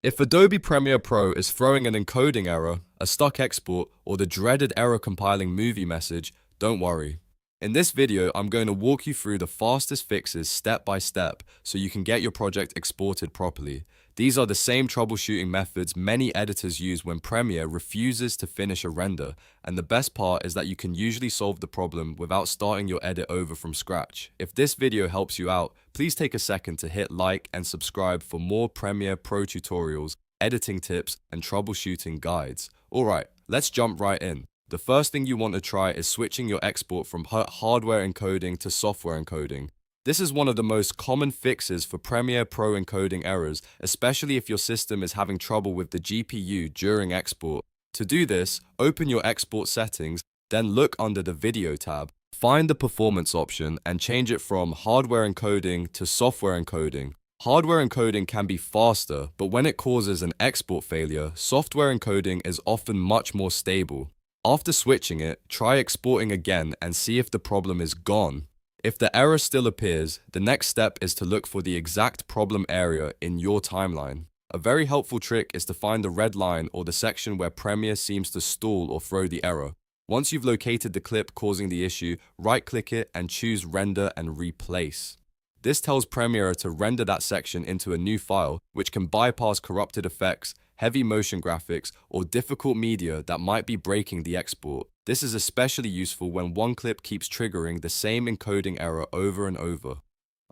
If Adobe Premiere Pro is throwing an encoding error, a stuck export, or the dreaded error compiling movie message, don't worry. In this video, I'm going to walk you through the fastest fixes step by step so you can get your project exported properly. These are the same troubleshooting methods many editors use when Premiere refuses to finish a render, and the best part is that you can usually solve the problem without starting your edit over from scratch. If this video helps you out, please take a second to hit like and subscribe for more Premiere Pro tutorials, editing tips, and troubleshooting guides. Alright, let's jump right in. The first thing you want to try is switching your export from hardware encoding to software encoding. This is one of the most common fixes for Premiere Pro encoding errors, especially if your system is having trouble with the GPU during export. To do this, open your export settings, then look under the Video tab. Find the Performance option and change it from hardware encoding to software encoding. Hardware encoding can be faster, but when it causes an export failure, software encoding is often much more stable. After switching it, try exporting again and see if the problem is gone. If the error still appears, the next step is to look for the exact problem area in your timeline. A very helpful trick is to find the red line or the section where Premiere seems to stall or throw the error. Once you've located the clip causing the issue, right-click it and choose Render and Replace. This tells Premiere to render that section into a new file, which can bypass corrupted effects, heavy motion graphics, or difficult media that might be breaking the export. This is especially useful when one clip keeps triggering the same encoding error over and over.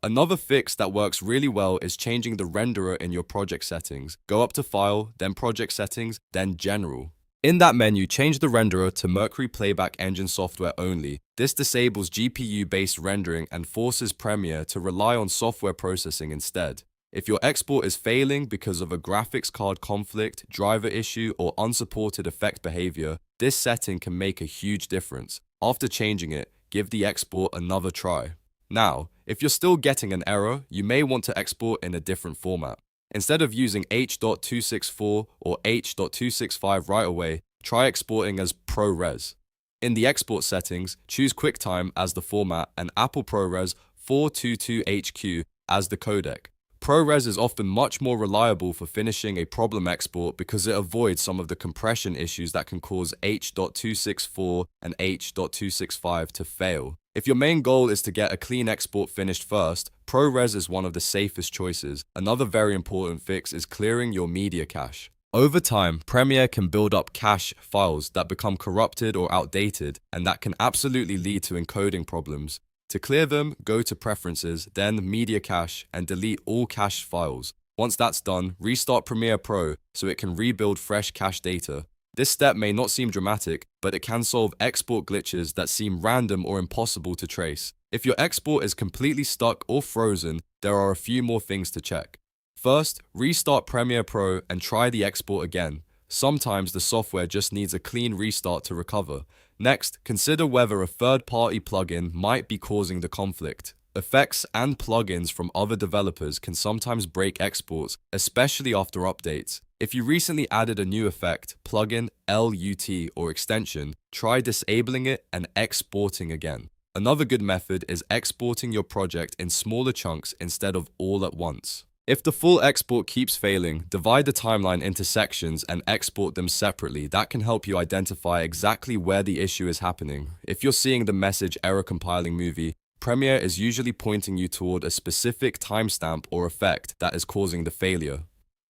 Another fix that works really well is changing the renderer in your project settings. Go up to File, then Project Settings, then General. In that menu, change the renderer to Mercury Playback engine software only. This disables GPU-based rendering and forces Premiere to rely on software processing instead. If your export is failing because of a graphics card conflict, driver issue, or unsupported effect behavior, this setting can make a huge difference. After changing it, give the export another try. Now, if you're still getting an error, you may want to export in a different format. Instead of using H.264 or H.265 right away, try exporting as ProRes. In the export settings, choose QuickTime as the format and Apple ProRes 422HQ as the codec. ProRes is often much more reliable for finishing a problem export because it avoids some of the compression issues that can cause H.264 and H.265 to fail. If your main goal is to get a clean export finished first, ProRes is one of the safest choices. Another very important fix is clearing your media cache. Over time, Premiere can build up cache files that become corrupted or outdated, and that can absolutely lead to encoding problems. To clear them, go to Preferences, then Media Cache, and delete all cached files. Once that's done, restart Premiere Pro so it can rebuild fresh cache data. This step may not seem dramatic, but it can solve export glitches that seem random or impossible to trace. If your export is completely stuck or frozen, there are a few more things to check. First, restart Premiere Pro and try the export again. Sometimes the software just needs a clean restart to recover. Next, consider whether a third-party plugin might be causing the conflict. Effects and plugins from other developers can sometimes break exports, especially after updates. If you recently added a new effect, plugin, LUT, or extension, try disabling it and exporting again. Another good method is exporting your project in smaller chunks instead of all at once. If the full export keeps failing, divide the timeline into sections and export them separately. That can help you identify exactly where the issue is happening. If you're seeing the message error compiling movie, Premiere is usually pointing you toward a specific timestamp or effect that is causing the failure.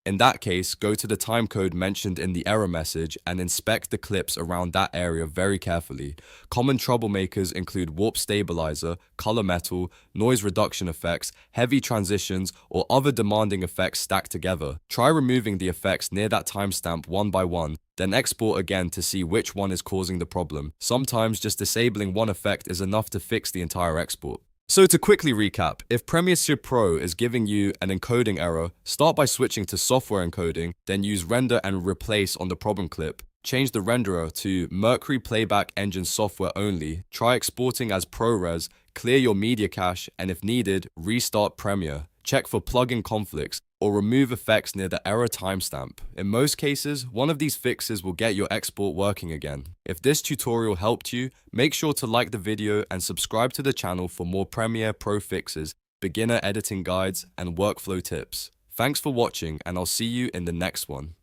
In that case, go to the timecode mentioned in the error message and inspect the clips around that area very carefully. Common troublemakers include warp stabilizer, color metal, noise reduction effects, heavy transitions, or other demanding effects stacked together. Try removing the effects near that timestamp one by one, then export again to see which one is causing the problem. Sometimes just disabling one effect is enough to fix the entire export. So to quickly recap, if Premiere Pro is giving you an encoding error, start by switching to software encoding, then use Render and Replace on the problem clip. Change the renderer to Mercury Playback engine software only, try exporting as ProRes, clear your media cache, and if needed, restart Premiere. Check for plugin conflicts, or remove effects near the error timestamp. In most cases, one of these fixes will get your export working again. If this tutorial helped you, make sure to like the video and subscribe to the channel for more Premiere Pro fixes, beginner editing guides, and workflow tips. Thanks for watching, and I'll see you in the next one.